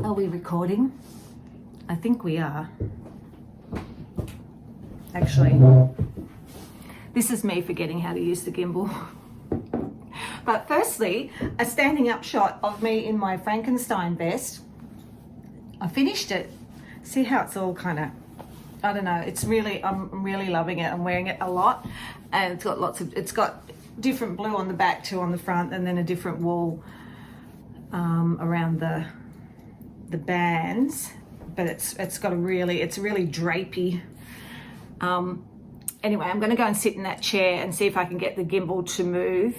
Are we recording? I think we are. Actually, this is me forgetting how to use the gimbal. But firstly, a standing up shot of me in my Frankenstein vest. I finished it. See how it's all kind of, I don't know, it's really, I'm really loving it. I'm wearing it a lot, and it's got it's got different blue on the back too on the front, and then a different wool around the bands, but it's really drapey. Anyway, I'm going to go and sit in that chair and see if I can get the gimbal to move.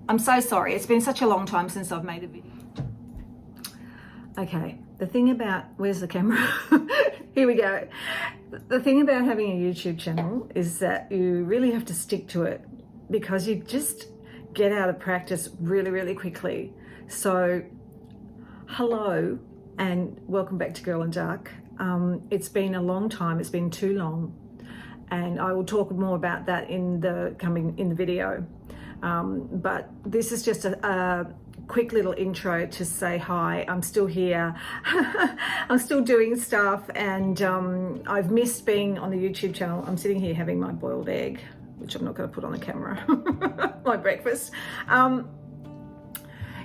I'm so sorry, it's been such a long time since I've made a video. Okay, the thing about, where's the camera? Here we go. The thing about having a YouTube channel is that you really have to stick to it, because you just get out of practice really quickly. So hello and welcome back to Girl in Dark. It's been a long time, it's been too long, and I will talk more about that in the video. But this is just a quick little intro to say hi. I'm still here. I'm still doing stuff, and I've missed being on the YouTube channel. I'm sitting here having my boiled egg, which I'm not going to put on the camera. My breakfast.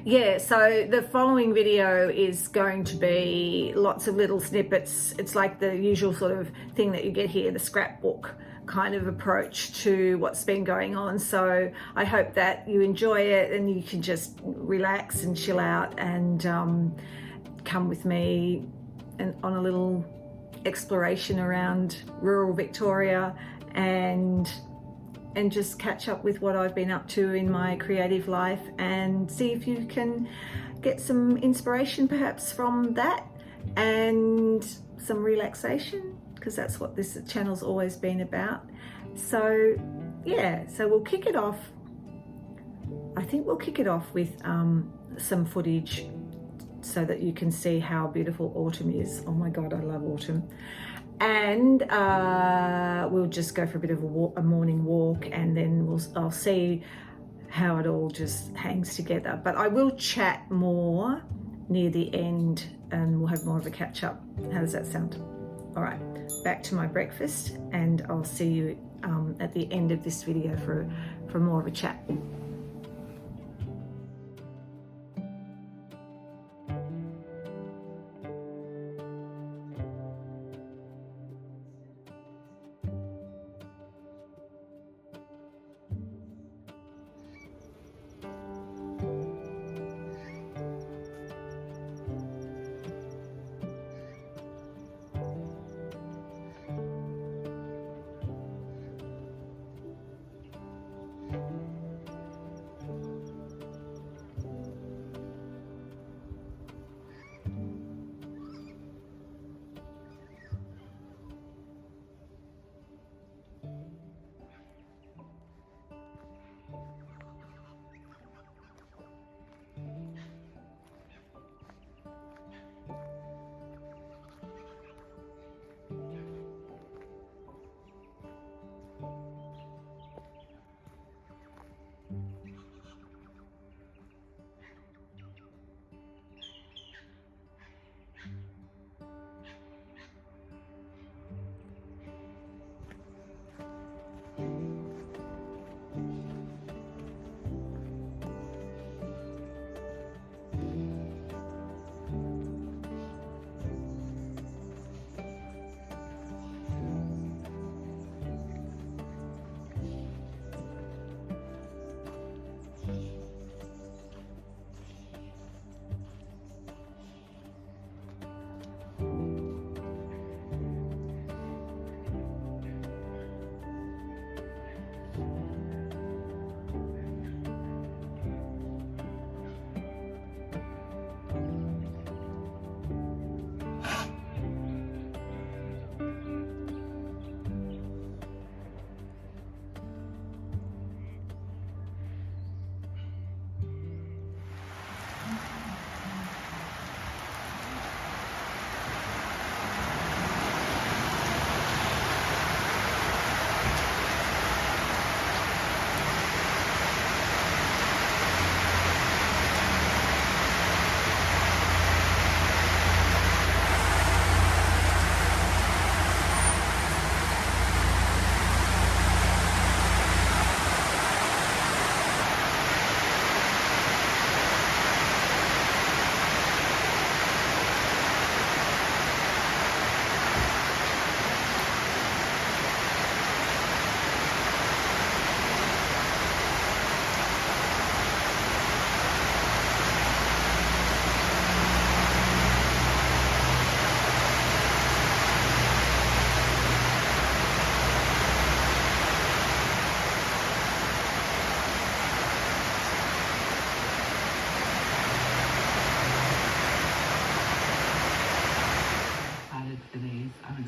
Yeah, so the following video is going to be lots of little snippets. It's like the usual sort of thing that you get here, the scrapbook kind of approach to what's been going on. So I hope that you enjoy it and you can just relax and chill out and come with me on a little exploration around rural Victoria and just catch up with what I've been up to in my creative life, and see if you can get some inspiration perhaps from that and some relaxation, because that's what this channel's always been about. So yeah, so we'll kick it off. I think we'll kick it off with some footage so that you can see how beautiful autumn is. Oh my God, I love autumn. And we'll just go for a bit of a morning walk, and then I'll see how it all just hangs together. But I will chat more near the end, and we'll have more of a catch up. How does that sound? All right, back to my breakfast, and I'll see you at the end of this video for more of a chat.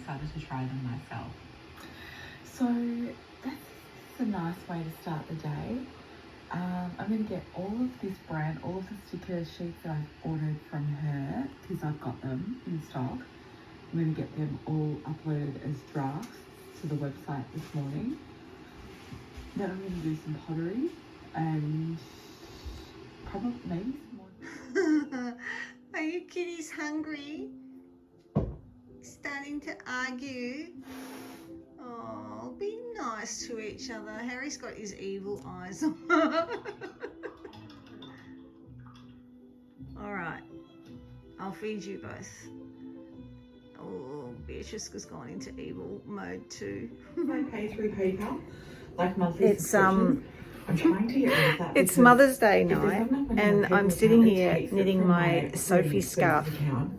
excited to try them myself. So that's a nice way to start the day. I'm going to get all of this brand, all of the sticker sheets that I've ordered from her, because I've got them in stock. I'm going to get them all uploaded as drafts to the website this morning. Then I'm going to do some pottery and probably maybe some more. Are you kitties hungry? Starting to argue? Oh, be nice to each other. Harry's got his evil eyes on. All right, I'll feed you both. Oh, Beatrice has gone into evil mode too. I pay through PayPal, like monthly. It's I'm trying to get rid of that. It's Mother's Day night, and I'm sitting here knitting my Sophie scarf.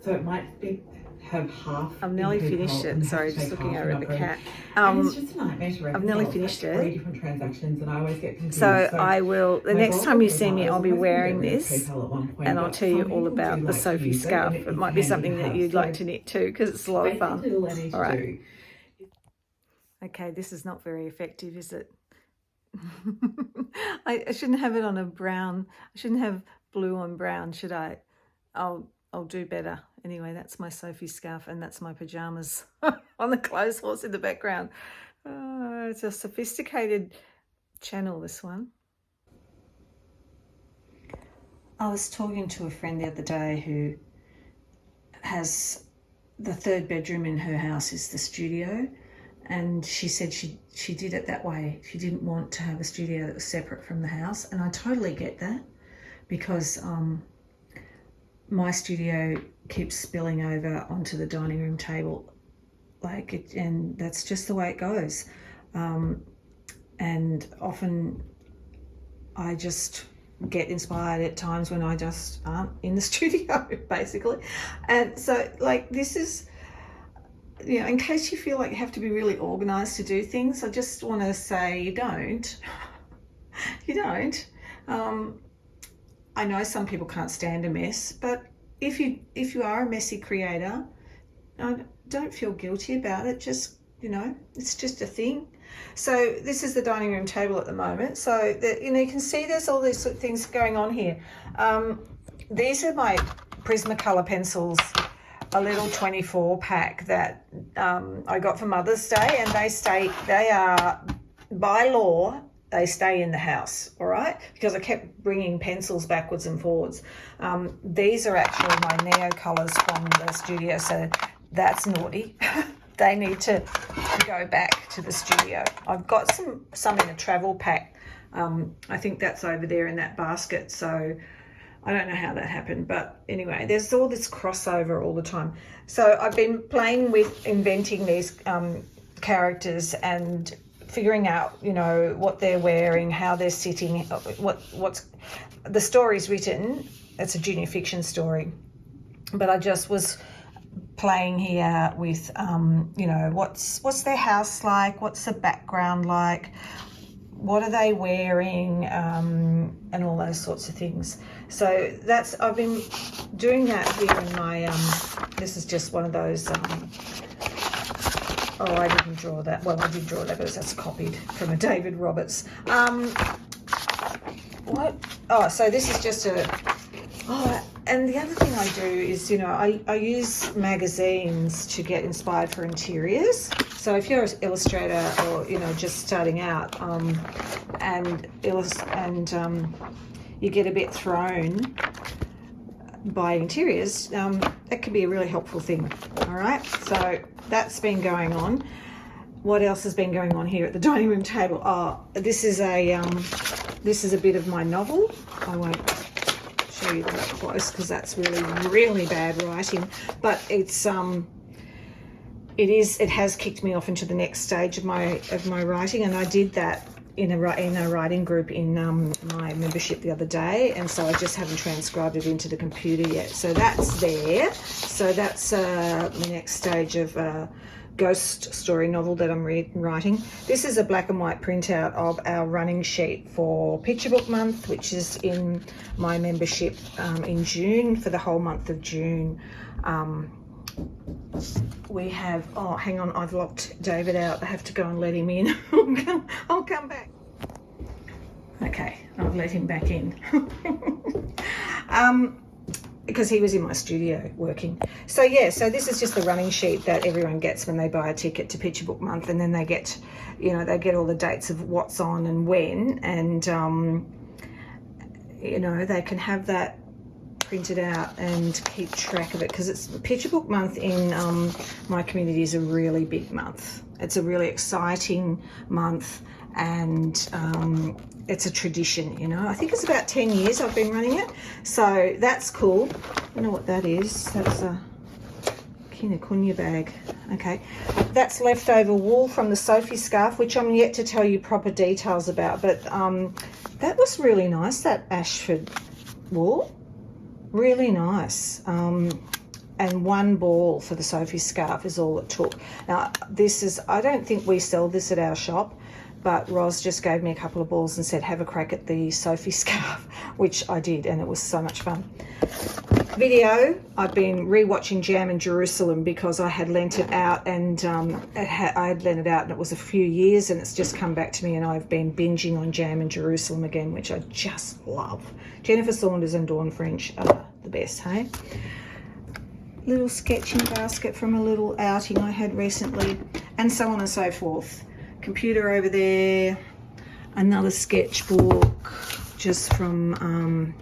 So it might be have half. I've nearly finished it. Sorry, just looking over at the cat. It's just a nightmare to I've nearly finished it. 3 different transactions, and I always get confused. So I will. The next time you see me, I'll be wearing this, and I'll tell you all about the Sophie scarf. It might be something that you'd like to knit too, because it's a lot of fun. All right. Okay, this is not very effective, is it? I shouldn't have it on a brown. I shouldn't have blue on brown, should I? I'll do better. Anyway, that's my Sophie scarf, and that's my pajamas on the clothes horse in the background. It's a sophisticated channel, this one. I was talking to a friend the other day who has the third bedroom in her house is the studio, and she said she did it that way. She didn't want to have a studio that was separate from the house, and I totally get that, because my studio keeps spilling over onto the dining room table, and that's just the way it goes. And often I just get inspired at times when I just aren't in the studio, basically. And so, this is, in case you feel like you have to be really organised to do things, I just want to say you don't. You don't. I know some people can't stand a mess, but if you are a messy creator, don't feel guilty about it. Just, it's just a thing. So this is the dining room table at the moment. So you can see there's all these things going on here. These are my Prismacolor pencils, a little 24 pack that I got for Mother's Day, and they are by law. They stay in the house, all right? Because I kept bringing pencils backwards and forwards. These are actually my Neo colours from the studio, so that's naughty. They need to go back to the studio. I've got some in a travel pack. I think that's over there in that basket, so I don't know how that happened. But anyway, there's all this crossover all the time. So I've been playing with inventing these characters and figuring out, what they're wearing, how they're sitting, what's the story's written. It's a junior fiction story, but I just was playing here with, what's their house like, what's the background like, what are they wearing, and all those sorts of things. So I've been doing that here in my, this is just one of those, oh, I didn't draw that. Well, I did draw that, but that's copied from a David Roberts. What? Oh, so this is just and the other thing I do is, I use magazines to get inspired for interiors. So if you're an illustrator or, just starting out, and you get a bit thrown by interiors, that could be a really helpful thing. All right, so that's been going on. What else has been going on here at the dining room table? Oh, this is a bit of my novel. I won't show you that up close because that's really, really bad writing, but it has kicked me off into the next stage of my writing, and I did that in a writing group in my membership the other day, and so I just haven't transcribed it into the computer yet. So that's there. So that's the next stage of ghost story novel that I'm writing. This is a black and white printout of our running sheet for Picture Book Month, which is in my membership in June, for the whole month of June. we have, oh, hang on, I've locked David out. I have to go and let him in. I'll come back. Okay, I've let him back in. Because he was in my studio working. So yeah, so this is just the running sheet that everyone gets when they buy a ticket to Picture Book Month, and then they get, you know, they get all the dates of what's on and when, and you know, they can have that printed out and keep track of it, because it's Picture Book Month in my community is a really big month. It's a really exciting month, and it's a tradition, you know. I think it's about 10 years I've been running it, so that's cool. I don't know what that is. That's a Kinokuniya bag. Okay, that's leftover wool from the Sophie scarf, which I'm yet to tell you proper details about, but that was really nice, that Ashford wool. Really nice. And one ball for the Sophie scarf is all it took. Now, this is, I don't think we sell this at our shop, but Roz just gave me a couple of balls and said, have a crack at the Sophie scarf, which I did, and it was so much fun. Video, I've been rewatching Jam in Jerusalem because I had lent it out, and I had lent it out and it was a few years, and it's just come back to me, and I've been binging on Jam in Jerusalem again, which I just love. Jennifer Saunders and Dawn French are the best, hey? Little sketching basket from a little outing I had recently, and so on and so forth. Computer over there, another sketchbook just from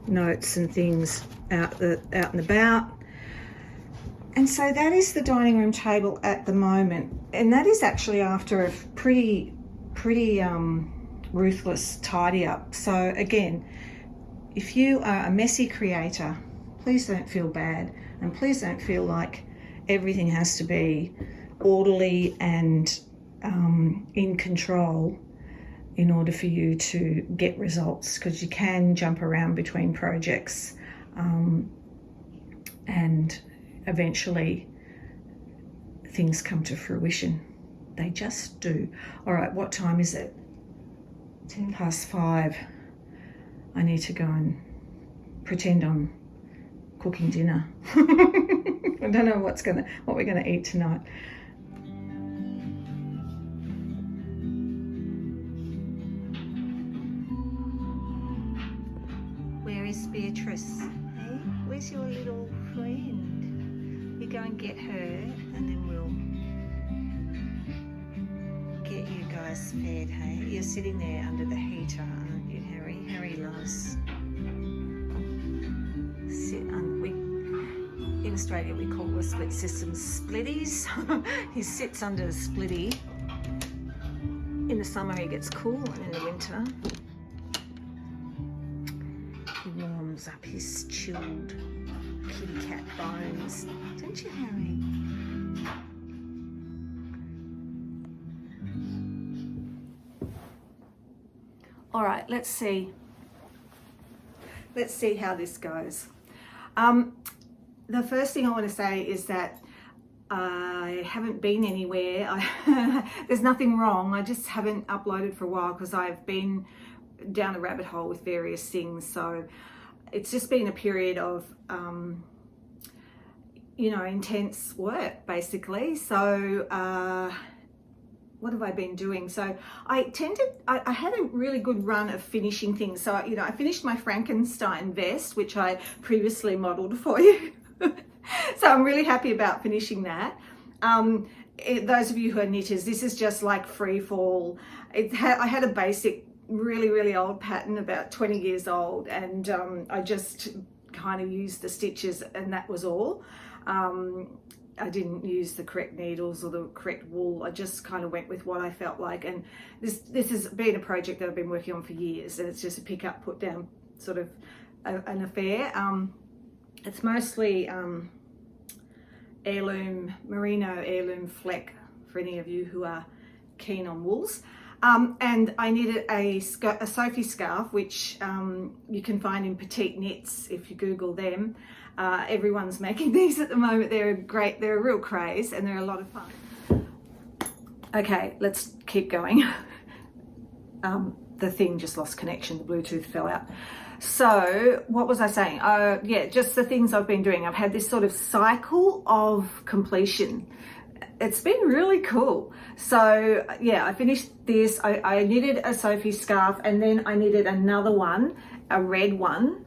notes and things out and about. And so that is the dining room table at the moment, and that is actually after a pretty ruthless tidy up. So again, if you are a messy creator, please don't feel bad, and please don't feel like everything has to be orderly and in control in order for you to get results, because you can jump around between projects and eventually things come to fruition. They just do. All right, what time is it? 5:10. I need to go and pretend I'm cooking dinner. I don't know what we're gonna eat tonight. Where is Beatrice? Hey, where's your little friend? You go and get her, and then we'll get you guys fed, hey? You're sitting there under the heater, aren't you, Harry? Harry loves in Australia we call the split system splitties. He sits under the splitty. In the summer he gets cool, and in the winter he warms up his chilled kitty cat bones. Don't you, Harry? All right, let's see how this goes. The first thing I want to say is that I haven't been anywhere. There's nothing wrong. I just haven't uploaded for a while because I've been down a rabbit hole with various things. So it's just been a period of, you know, intense work basically. So what have I been doing? So I had a really good run of finishing things. So, you know, I finished my Frankenstein vest, which I previously modeled for you. So I'm really happy about finishing that. Those of you who are knitters, this is just like free fall. I had a basic, really old pattern, about 20 years old, and I just kind of used the stitches, and that was all. I didn't use the correct needles or the correct wool. I just kind of went with what I felt like, and this has been a project that I've been working on for years, and it's just a pick up, put down sort of an affair. It's mostly merino heirloom fleck for any of you who are keen on wools. And I knitted a Sophie scarf, which you can find in Petite Knits if you Google them. Everyone's making these at the moment. They're great. They're a real craze, and they're a lot of fun. Okay, let's keep going. the thing just lost connection, the Bluetooth fell out. So what was I saying? Yeah, just the things I've been doing. I've had this sort of cycle of completion. It's been really cool. So yeah, I finished this. I knitted a Sophie scarf, and then I knitted another one, a red one.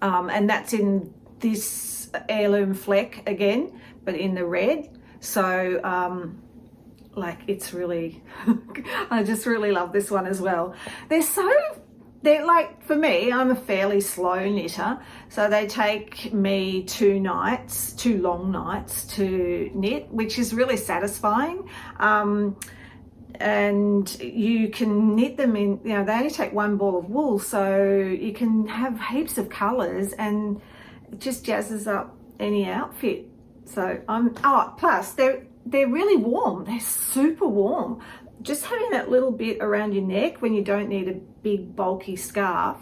And that's in this heirloom fleck again, but in the red. So like, it's really, I just really love this one as well. They're like, for me, I'm a fairly slow knitter, so they take me 2 long nights to knit, which is really satisfying. And you can knit them in, you know, they only take 1 ball of wool, so you can have heaps of colors, and it just jazzes up any outfit. So plus they're really warm. They're super warm. Just having that little bit around your neck when you don't need a big bulky scarf,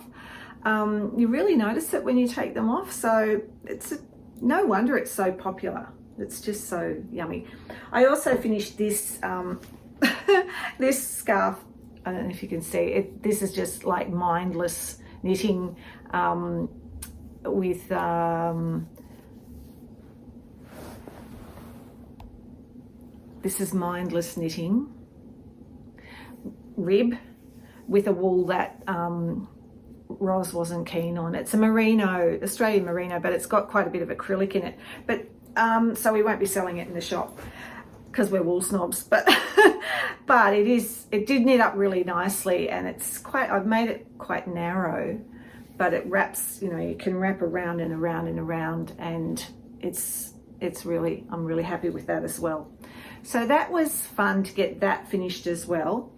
you really notice it when you take them off. So no wonder it's so popular. It's just so yummy. I also finished this this scarf. I don't know if you can see it. This is just like mindless knitting with this is mindless knitting rib with a wool that Roz wasn't keen on. It's a merino, Australian merino, but it's got quite a bit of acrylic in it. But so we won't be selling it in the shop because we're wool snobs. But but it did knit up really nicely, and I've made it quite narrow, but it wraps. You know, you can wrap around and around and around, and I'm really happy with that as well. So that was fun to get that finished as well.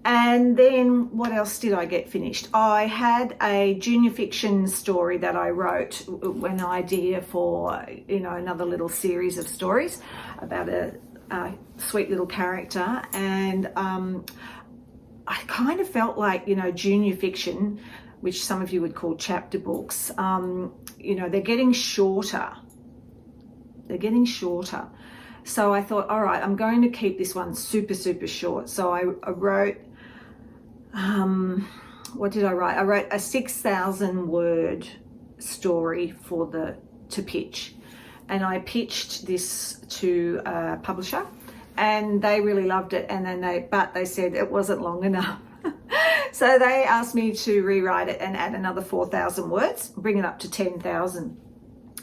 And then what else did I get finished? I had a junior fiction story that I wrote, an idea for, you know, another little series of stories about a sweet little character. And I kind of felt like, you know, junior fiction, which some of you would call chapter books, you know, they're getting shorter. So I thought, all right, I'm going to keep this one super, super short. So I wrote, what did I write? I wrote a 6,000 word story to pitch. And I pitched this to a publisher, and they really loved it. And then they said it wasn't long enough. So they asked me to rewrite it and add another 4,000 words, bring it up to 10,000.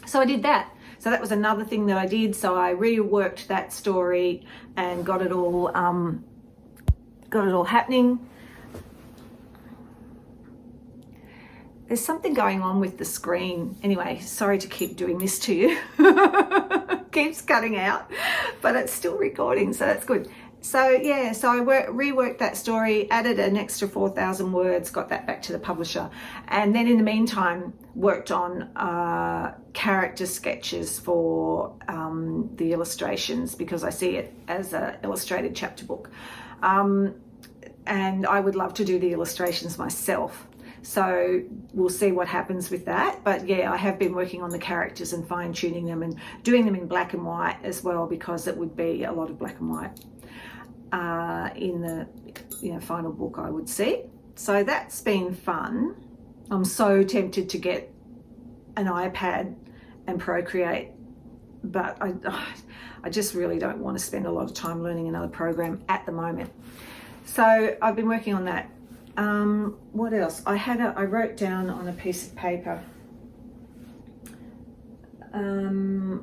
So I did that. So that was another thing that I did. So I reworked that story and got it all happening. There's something going on with the screen. Anyway, sorry to keep doing this to you. Keeps cutting out, but it's still recording, so that's good. So yeah, so I reworked that story, added an extra 4,000 words, got that back to the publisher, and then in the meantime worked on character sketches for the illustrations, because I see it as an illustrated chapter book, and I would love to do the illustrations myself. So we'll see what happens with that. But yeah, I have been working on the characters and fine-tuning them and doing them in black and white as well, because it would be a lot of black and white in the final book, I would see. So that's been fun. I'm so tempted to get an iPad and Procreate, but I just really don't want to spend a lot of time learning another program at the moment. So I've been working on that. What else? I wrote down on a piece of paper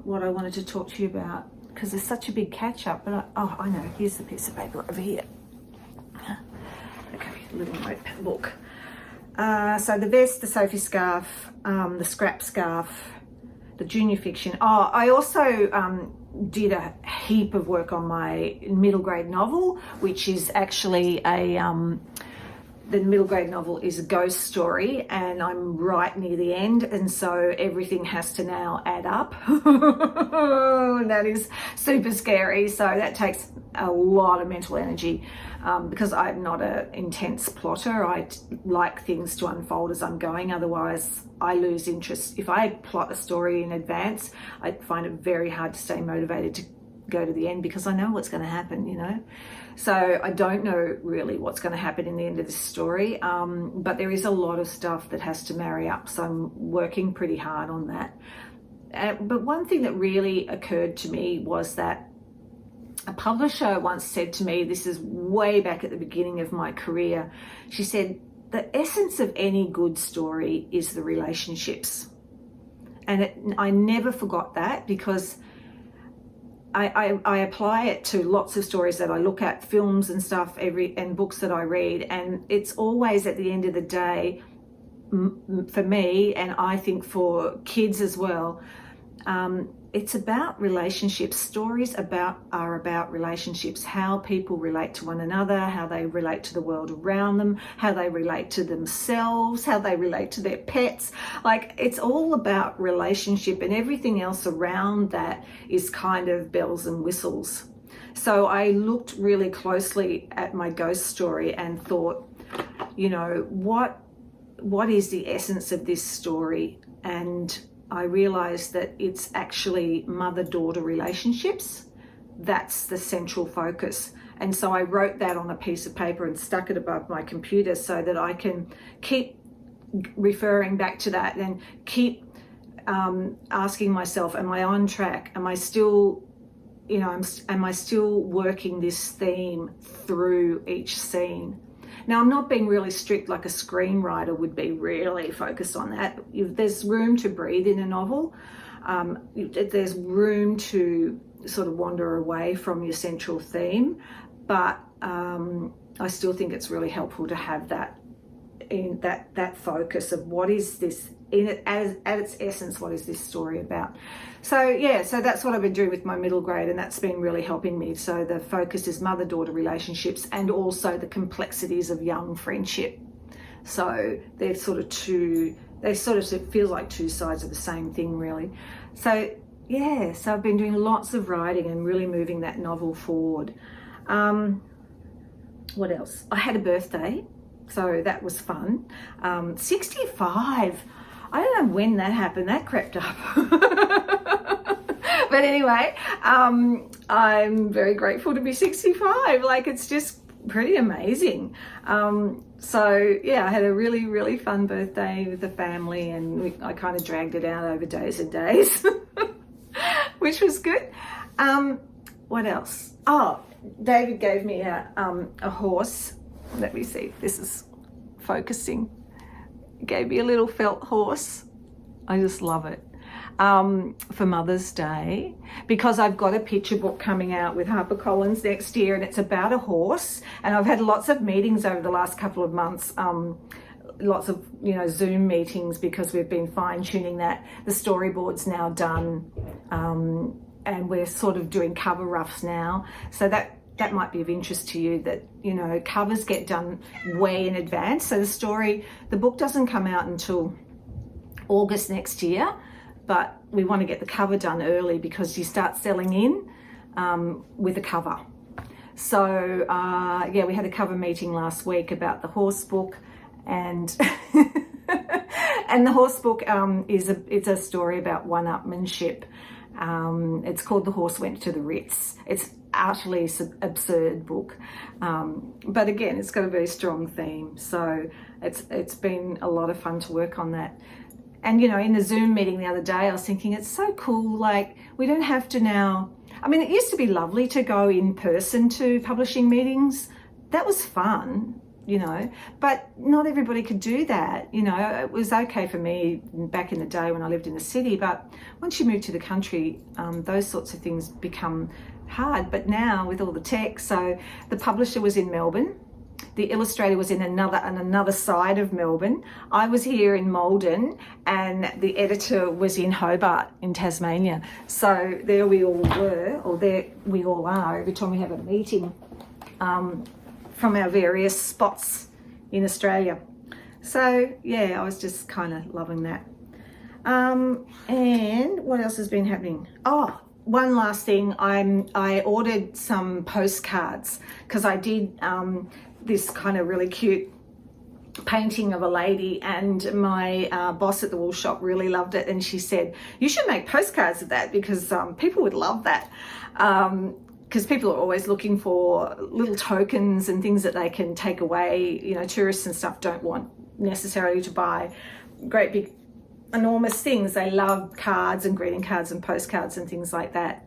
what I wanted to talk to you about, because there's such a big catch up. But I know, here's the piece of paper over here. Okay, little notebook. So the vest, the Sophie scarf, the scrap scarf, the junior fiction. I also did a heap of work on my middle grade novel, which is actually the middle grade novel is a ghost story, and I'm right near the end, and so everything has to now add up. And that is super scary. So that takes a lot of mental energy, because I'm not an intense plotter. I like things to unfold as I'm going, otherwise I lose interest. If I plot a story in advance, I find it very hard to stay motivated to go to the end because I know what's going to happen, you know. So I don't know really what's going to happen in the end of this story, but there is a lot of stuff that has to marry up, so I'm working pretty hard on that. But one thing that really occurred to me was that a publisher once said to me, this is way back at the beginning of my career, she said, the essence of any good story is the relationships. And I never forgot that, because I apply it to lots of stories that I look at, films and stuff, and books that I read, and it's always at the end of the day, for me, and I think for kids as well, it's about relationships. Stories are about relationships, how people relate to one another, how they relate to the world around them, how they relate to themselves, how they relate to their pets. Like, it's all about relationship, and everything else around that is kind of bells and whistles. So I looked really closely at my ghost story and thought, you know, what is the essence of this story? And I realized that it's actually mother-daughter relationships. That's the central focus. And so I wrote that on a piece of paper and stuck it above my computer so that I can keep referring back to that and keep asking myself, am I on track? Am I still, you know, am I still working this theme through each scene? Now, I'm not being really strict like a screenwriter would be, really focused on that. There's room to breathe in a novel. There's room to sort of wander away from your central theme, but I still think it's really helpful to have that in that focus of what is this in it, at its essence, what is this story about? So yeah, so that's what I've been doing with my middle grade, and that's been really helping me. So the focus is mother-daughter relationships and also the complexities of young friendship. So they're sort of it feels like two sides of the same thing, really. So yeah, so I've been doing lots of writing and really moving that novel forward. What else? I had a birthday, so that was fun. 65. I don't know when that happened. That crept up. But anyway, I'm very grateful to be 65. Like, it's just pretty amazing. So yeah, I had a really, really fun birthday with the family, and I kind of dragged it out over days and days, which was good. What else? Oh, David gave me a horse. Let me see if this is focusing. He gave me a little felt horse. I just love it. For Mother's Day, because I've got a picture book coming out with HarperCollins next year, and it's about a horse. And I've had lots of meetings over the last couple of months, lots of, you know, Zoom meetings, because we've been fine-tuning that. The storyboard's now done, and we're sort of doing cover roughs now. So that might be of interest to you, that, you know, covers get done way in advance. So the book doesn't come out until August next year, but we want to get the cover done early because you start selling in with a cover. So yeah, we had a cover meeting last week about the horse book, and and the horse book it's a story about one-upmanship. It's called The Horse Went to the Ritz. It's utterly absurd book, but again, it's got a very strong theme. So it's been a lot of fun to work on that. And, you know, in the Zoom meeting the other day, I was thinking, it's so cool. Like, we don't have to now. I mean, it used to be lovely to go in person to publishing meetings. That was fun, you know, but not everybody could do that. You know, it was okay for me back in the day when I lived in the city, but once you move to the country, those sorts of things become hard. But now with all the tech, so the publisher was in Melbourne. The illustrator was in another side of Melbourne. I was here in Malden, and the editor was in Hobart in Tasmania. So there we all were, or there we all are every time we have a meeting, from our various spots in Australia. So yeah, I was just kind of loving that. And what else has been happening? Oh, one last thing. I ordered some postcards, because I did this kind of really cute painting of a lady, and my boss at the wool shop really loved it, and she said, you should make postcards of that, because people would love that, because people are always looking for little tokens and things that they can take away. You know, tourists and stuff don't want necessarily to buy great big enormous things. They love cards and greeting cards and postcards and things like that.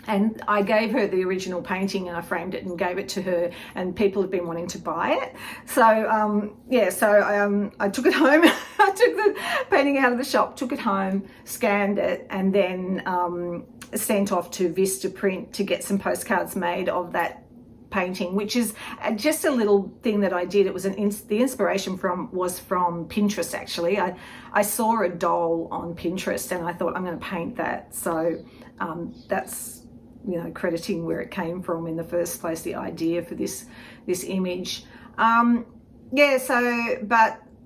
And I gave her the original painting and I framed it and gave it to her, and people have been wanting to buy it. So I took it home. I took the painting out of the shop, took it home, scanned it, and then sent off to Vistaprint to get some postcards made of that painting, which is just a little thing that I did. It was the inspiration was from Pinterest, actually. I saw a doll on Pinterest and I thought, I'm going to paint that. So that's, you know, crediting where it came from in the first place, the idea for this image. But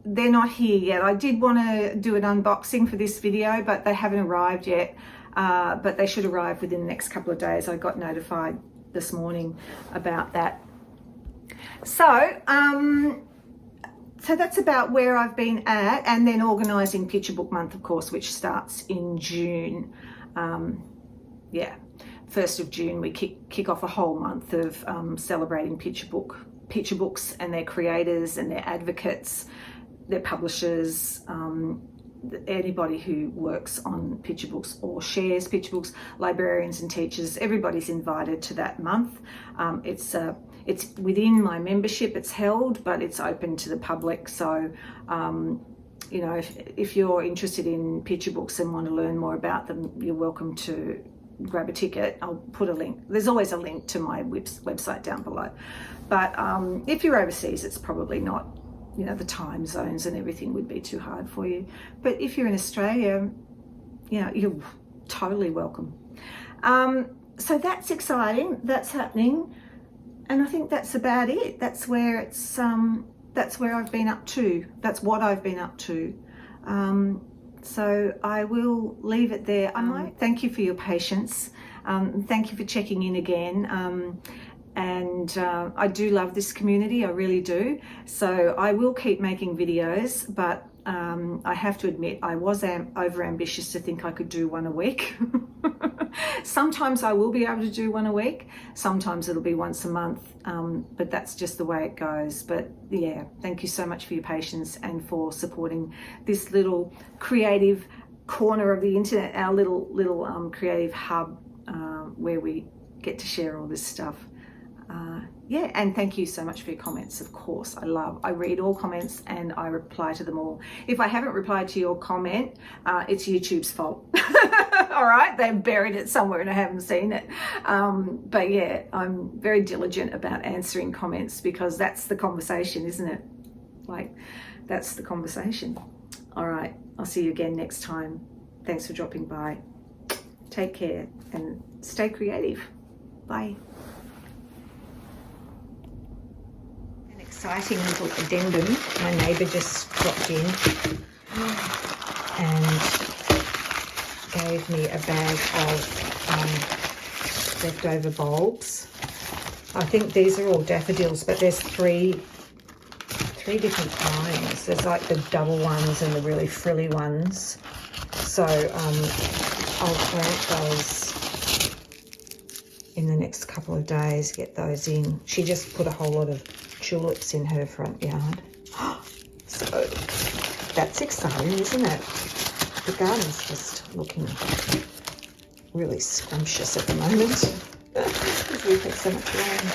they're not here yet. I did want to do an unboxing for this video, but they haven't arrived yet. But they should arrive within the next couple of days. I got notified this morning about that. So that's about where I've been at, and then organising Picture Book Month, of course, which starts in June. 1st of June, we kick off a whole month of celebrating picture books and their creators and their advocates, their publishers, anybody who works on picture books or shares picture books, librarians and teachers. Everybody's invited to that month. It's within my membership, it's held, but it's open to the public. So you know, if you're interested in picture books and want to learn more about them, you're welcome to grab a ticket. I'll put a link. There's always a link to my website down below. But if you're overseas, it's probably not, you know, the time zones and everything would be too hard for you. But if you're in Australia, you know, you're totally welcome. So that's exciting. That's happening. And I think that's about it. That's where I've been up to. That's what I've been up to. So I will leave it there. I might thank you for your patience. Thank you for checking in again. And I do love this community, I really do. So I will keep making videos, but I have to admit I was over ambitious to think I could do one a week. Sometimes I will be able to do one a week, sometimes it'll be once a month, but that's just the way it goes. But yeah, thank you so much for your patience and for supporting this little creative corner of the internet, our little creative hub where we get to share all this stuff. And thank you so much for your comments. Of course, I read all comments and I reply to them all. If I haven't replied to your comment, it's YouTube's fault. All right, they've buried it somewhere and I haven't seen it. But yeah, I'm very diligent about answering comments, because that's the conversation, isn't it? Like, that's the conversation. All right, I'll see you again next time. Thanks for dropping by. Take care and stay creative. Bye. Exciting little addendum. My neighbour just dropped in and gave me a bag of leftover bulbs. I think these are all daffodils, but there's three different kinds. There's like the double ones and the really frilly ones. So I'll plant those in the next couple of days, get those in. She just put a whole lot of tulips in her front yard. So that's exciting, isn't it? The garden's just looking really scrumptious at the moment because we've had so much rain.